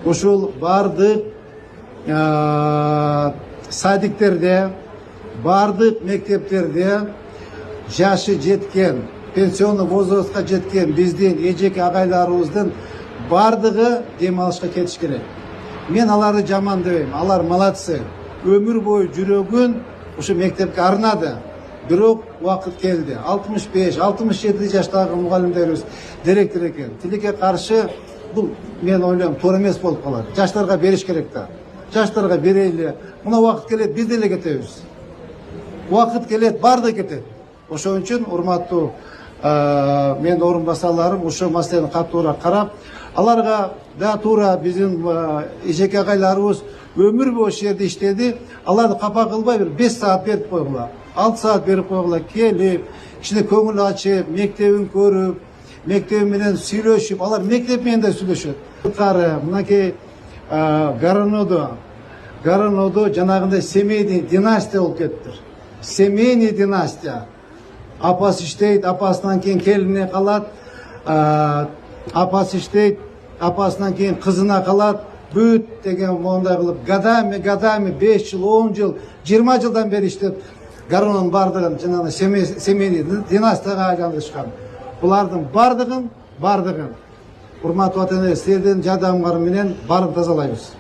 ушул бардык садиктерде, бардык мектептерде жашы жеткен, пенсионный возрастка жеткен биздин эжеке агайларыбыздын бардыгы дем алышка кетиш керек. Мен аларды жаман дебейм, алар молодцы. Өмүр бою жүрөгүн ушу мектепке арнады. Бирок убакыт келди. 65-67 жаштагы мугалимдерибиз директор экен. Тилекке каршы бул мен ойлойм туура эмес болуп калат. Жаштарга бериш керек да. Жаштарга берели. Мына убакыт келет, биз деле кетебиз. Убакыт келет, барды кетет. Ошон үчүн урматтуу мен орун басарларым ошо маселени катуура карап, аларга да туура биздин эжеке агайларыбыз өмүр бою ошол жерде иштеди. Аларды капа кылбай бир 5 саат берип койгула. 6 саат берип койгула, келип, кичине көңүл ачып, мектебин көрүп, мектеби менен сүйлөшүп, алар мектеп менен да сүйлөшөт. Мынакей Горонодо жанагындай семейный династия болуп кетти. Семейный династия. Апасы иштейт, апасынан кийин келине калат, апасы иштейт, апасынан кийин кызына калат. Бүт деген мондай кылып гадами 5 жыл, 10 жыл, 20 жылдан бери иштеп Горонодонун бардыгын жанагы семейный династияга айландырышкан. Булардын бардыгын урматтуу ата-эне, силердин жардамыңар менен барын тазалайбыз.